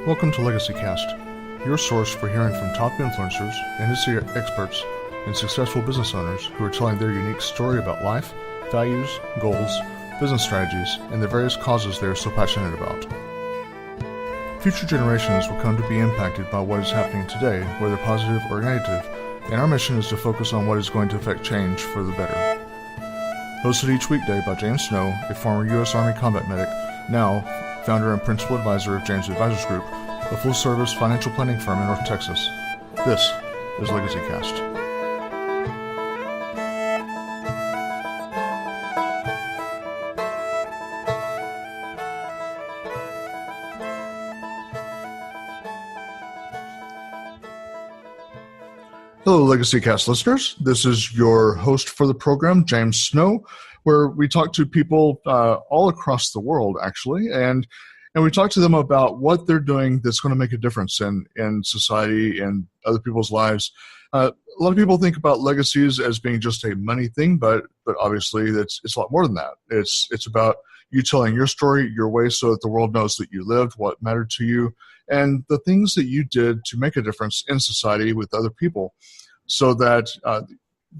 Welcome to LegacyCast, your source for hearing from top influencers, industry experts, and successful business owners who are telling their unique story about life, values, goals, business strategies, and the various causes they are so passionate about. Future generations will come to be impacted by what is happening today, whether positive or negative, and our mission is to focus on what is going to affect change for the better. Hosted each weekday by James Snow, a former U.S. Army combat medic, now founder and principal advisor of James Advisors Group, a full-service financial planning firm in North Texas. This is LegacyCast. Hello, LegacyCast listeners. This is your host for the program, James Snow, where we talk to people all across the world, actually, and we talk to them about what they're doing that's going to make a difference in society and other people's lives. A lot of people think about legacies as being just a money thing, but obviously it's a lot more than that. It's about you telling your story your way so that the world knows that you lived, what mattered to you, and the things that you did to make a difference in society with other people, so that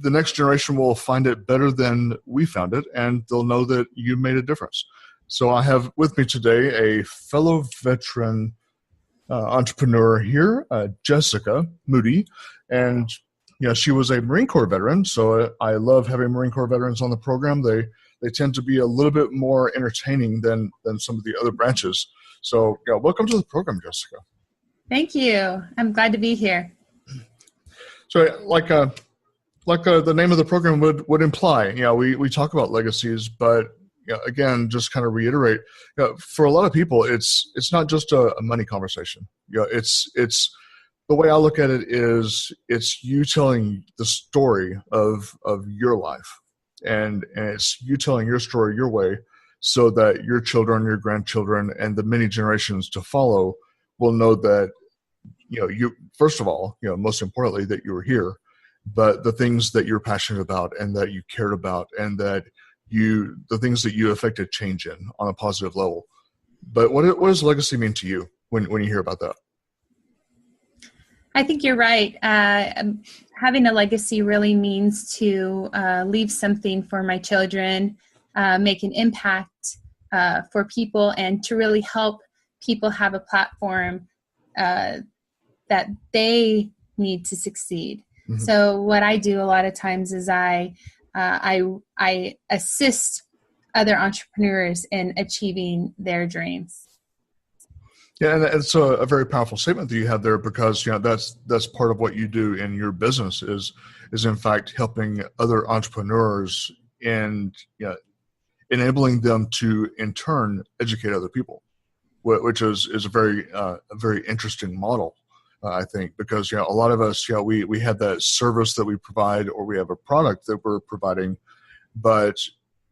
the next generation will find it better than we found it, and they'll know that you made a difference. So I have with me today a fellow veteran entrepreneur here, Jessica Moody, and she was a Marine Corps veteran. So I love having Marine Corps veterans on the program. They tend to be a little bit more entertaining than some of the other branches. So welcome to the program, Jessica. Thank you. I'm glad to be here. So like the name of the program would imply, we talk about legacies, but again, just kind of reiterate, for a lot of people, it's not just a money conversation. It's the way I look at it is it's you telling the story of your life, and it's you telling your story your way, so that your children, your grandchildren, and the many generations to follow will know that you first of all, most importantly, that you were here, but the things that you're passionate about and that you cared about, and that the things that you affected change in on a positive level. But what does legacy mean to you when you hear about that? I think you're right. Having a legacy really means to leave something for my children, make an impact for people, and to really help people have a platform that they need to succeed. Mm-hmm. So what I do a lot of times is I assist other entrepreneurs in achieving their dreams. Yeah, and it's a very powerful statement that you have there, because that's part of what you do in your business is in fact helping other entrepreneurs and enabling them to in turn educate other people, which is a very interesting model. I think, because a lot of us, we have that service that we provide, or we have a product that we're providing, but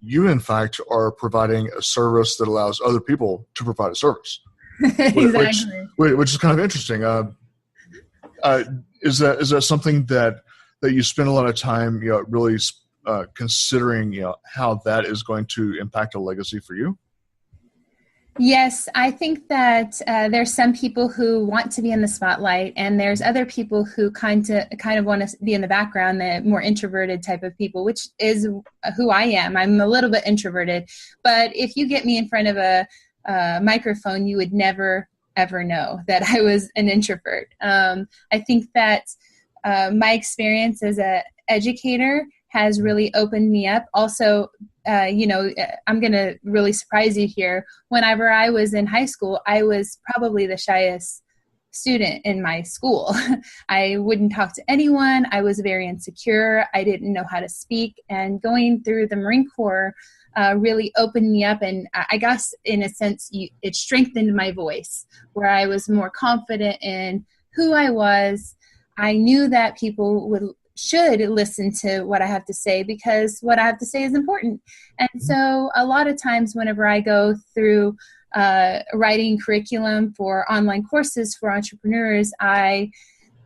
you in fact are providing a service that allows other people to provide a service. Exactly. Which is kind of interesting. Is that something that you spend a lot of time really considering how that is going to impact a legacy for you? Yes, I think that there's some people who want to be in the spotlight, and there's other people who kind of want to be in the background, the more introverted type of people, which is who I am. I'm a little bit introverted, but if you get me in front of a microphone, you would never, ever know that I was an introvert. I think that my experience as an educator has really opened me up. Also, I'm going to really surprise you here. Whenever I was in high school, I was probably the shyest student in my school. I wouldn't talk to anyone. I was very insecure. I didn't know how to speak. And going through the Marine Corps really opened me up. And I guess, in a sense, it strengthened my voice, where I was more confident in who I was. I knew that people should listen to what I have to say, because what I have to say is important. And so a lot of times whenever I go through writing curriculum for online courses for entrepreneurs, I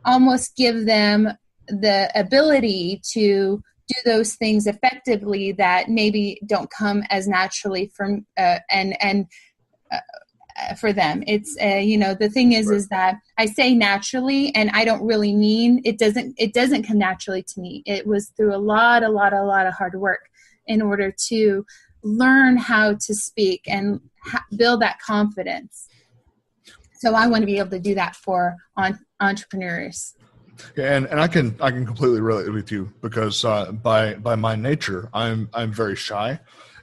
almost give them the ability to do those things effectively that maybe don't come as naturally from for them. It's the thing is that I say naturally, and I don't really mean it doesn't come naturally to me. It was through a lot of hard work in order to learn how to speak and build that confidence. So I want to be able to do that for entrepreneurs. Yeah, and I can completely relate with you because by my nature, I'm very shy,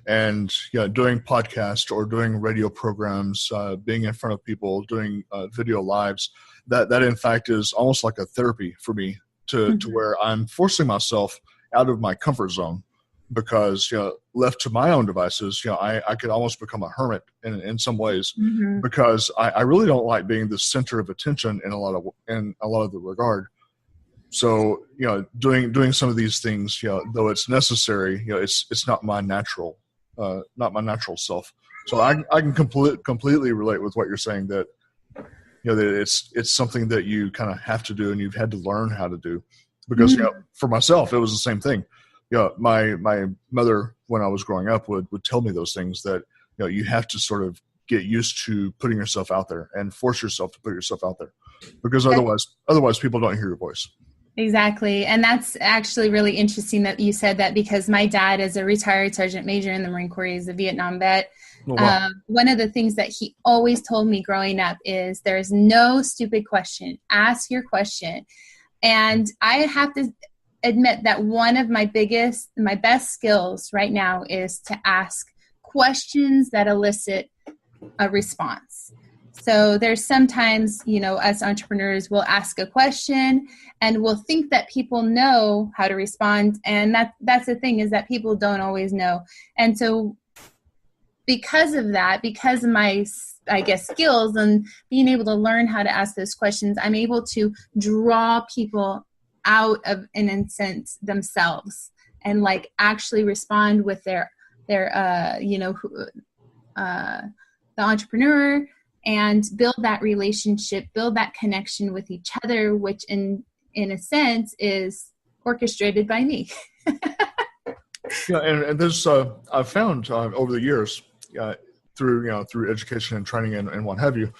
and doing podcasts or doing radio programs, being in front of people, doing video lives, that in fact is almost like a therapy for me to where I'm forcing myself out of my comfort zone, because left to my own devices, I could almost become a hermit in some ways, because I really don't like being the center of attention in a lot of the regard. So doing some of these things, though it's necessary, it's not my natural self. So I can completely relate with what you're saying, that that it's something that you kind of have to do, and you've had to learn how to do. Because for myself, it was the same thing. My mother, when I was growing up, would tell me those things, that you have to sort of get used to putting yourself out there and force yourself to put yourself out there, because otherwise people don't hear your voice. Exactly. And that's actually really interesting that you said that, because my dad is a retired sergeant major in the Marine Corps. He's a Vietnam vet. Oh, wow. One of the things that he always told me growing up is there's no stupid question. Ask your question. And I have to admit that one of my best skills right now is to ask questions that elicit a response. So there's sometimes, us entrepreneurs will ask a question and we'll think that people know how to respond. And that's the thing, is that people don't always know. And so because of that, because of my, I guess, skills and being able to learn how to ask those questions, I'm able to draw people out of, in a sense, themselves, and like actually respond with their the entrepreneur, and build that relationship, build that connection with each other, which in a sense is orchestrated by me. And there's I've found over the years, through education and training and what have you,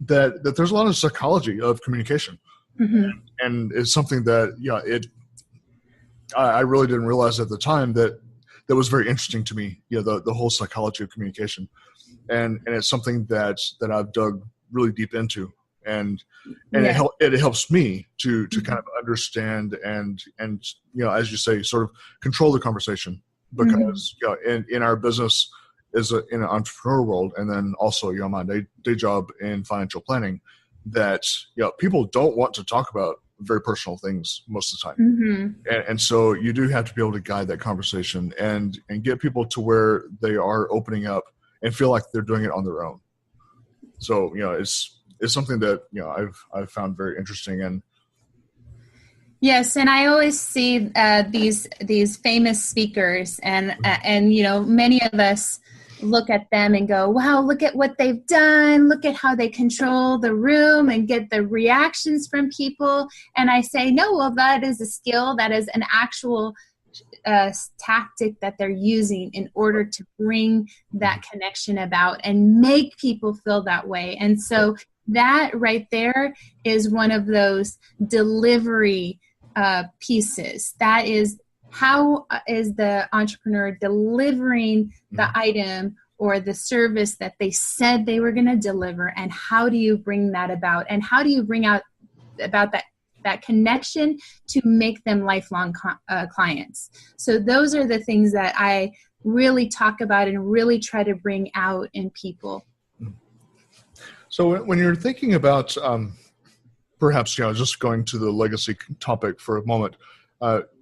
that there's a lot of psychology of communication. And it's something that I really didn't realize at the time that was very interesting to me. The whole psychology of communication, and it's something that I've dug really deep into, and it helps me to kind of understand and as you say, sort of control the conversation, because in our business in an entrepreneur world, and then also my day job in financial planning, that people don't want to talk about very personal things most of the time. And so you do have to be able to guide that conversation and get people to where they are opening up and feel like they're doing it on their own. So it's something that I've found very interesting. And yes, and I always see these famous speakers, and many of us look at them and go, wow, look at what they've done. Look at how they control the room and get the reactions from people. And I say, no, well, that is a skill. That is an actual tactic that they're using in order to bring that connection about and make people feel that way. And so that right there is one of those delivery pieces. That is, how is the entrepreneur delivering the item or the service that they said they were going to deliver, and how do you bring that about, and how do you bring out about that connection to make them lifelong clients? So those are the things that I really talk about and really try to bring out in people. So when you're thinking about perhaps just going to the legacy topic for a moment,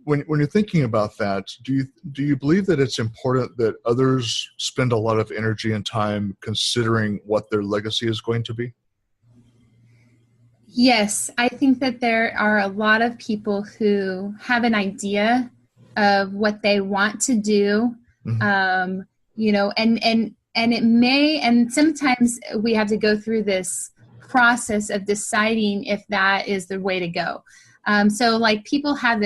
when you're thinking about that, do you believe that it's important that others spend a lot of energy and time considering what their legacy is going to be? Yes, I think that there are a lot of people who have an idea of what they want to do, and it may, and sometimes we have to go through this process of deciding if that is the way to go. So like people have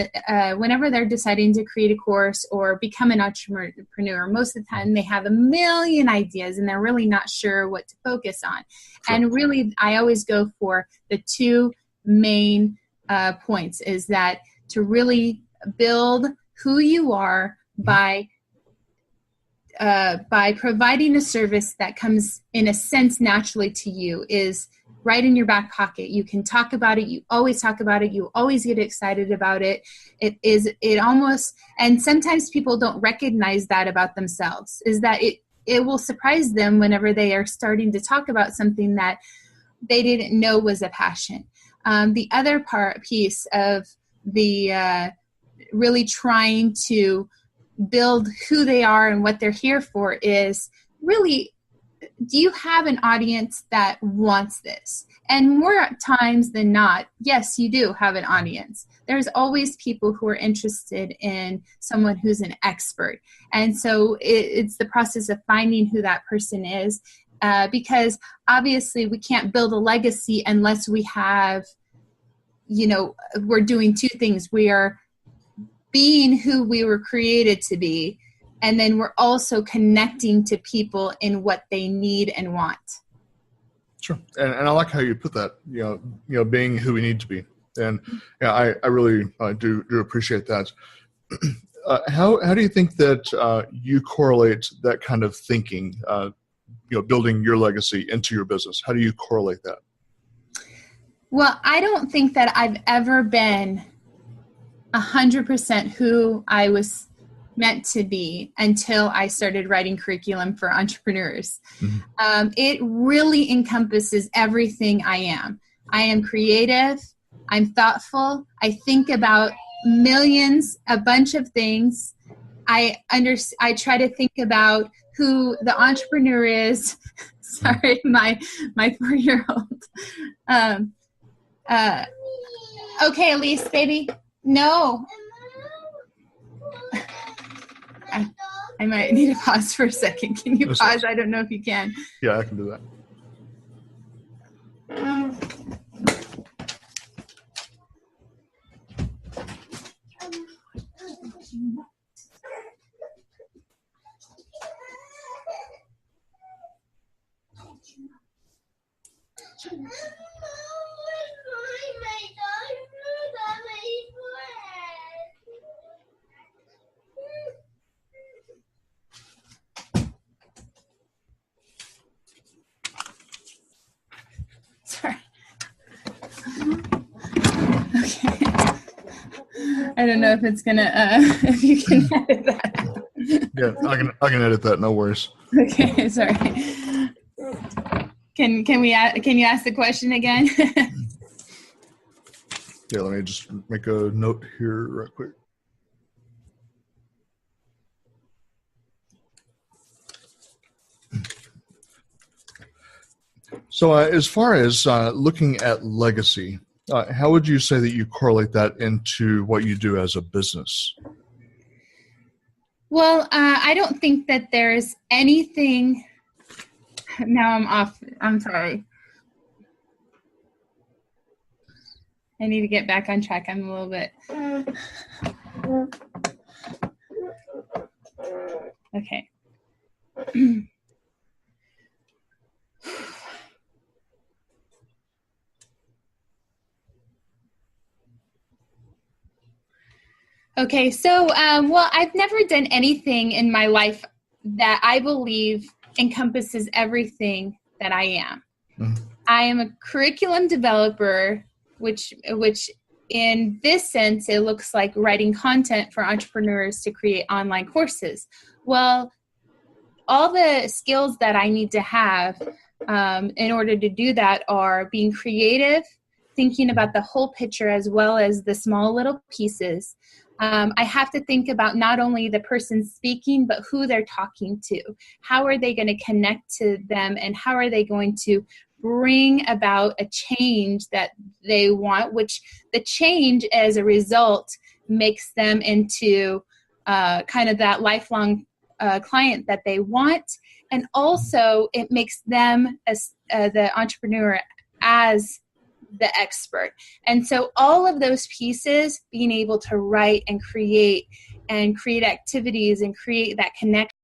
whenever they're deciding to create a course or become an entrepreneur, most of the time they have a million ideas and they're really not sure what to focus on. Sure. And really, I always go for the two main points, is that to really build who you are by providing a service that comes in a sense naturally to you, is right in your back pocket. You can talk about it. You always talk about it. You always get excited about it. And sometimes people don't recognize that about themselves, is that it will surprise them whenever they are starting to talk about something that they didn't know was a passion. The other piece of the really trying to build who they are and what they're here for is really, do you have an audience that wants this? And more times than not, yes, you do have an audience. There's always people who are interested in someone who's an expert. And so it's the process of finding who that person is, because obviously we can't build a legacy unless we have, we're doing two things. We are being who we were created to be, and then we're also connecting to people in what they need and want. Sure. And I like how you put that, being who we need to be. And I really do appreciate that. How do you think that you correlate that kind of thinking, building your legacy into your business? How do you correlate that? Well, I don't think that I've ever been 100% who I was meant to be until I started writing curriculum for entrepreneurs. Mm-hmm. It really encompasses everything I am. I am creative. I'm thoughtful. I think about a bunch of things. I try to think about who the entrepreneur is. Sorry, my 4-year-old. Okay, Elise, baby. No. I might need to pause for a second. Can you pause? I don't know if you can. Yeah, I can do that. Sorry. Okay. I don't know if it's gonna. If you can edit that out. Yeah, I can edit that. No worries. Okay. Sorry. Can you ask the question again? Yeah, let me just make a note here real quick. So as far as looking at legacy, how would you say that you correlate that into what you do as a business? Well, I don't think that there's anything. Now I'm off. I'm sorry. I need to get back on track. I'm a little bit. Okay. Okay, so, well, I've never done anything in my life that I believe encompasses everything that I am. Mm-hmm. I am a curriculum developer, which in this sense, it looks like writing content for entrepreneurs to create online courses. Well, all the skills that I need to have in order to do that are being creative, thinking about the whole picture as well as the small little pieces. I have to think about not only the person speaking, but who they're talking to. How are they going to connect to them, and how are they going to bring about a change that they want, which the change as a result makes them into kind of that lifelong client that they want. And also it makes them as the entrepreneur as the expert. And so all of those pieces, being able to write and create activities and create that connection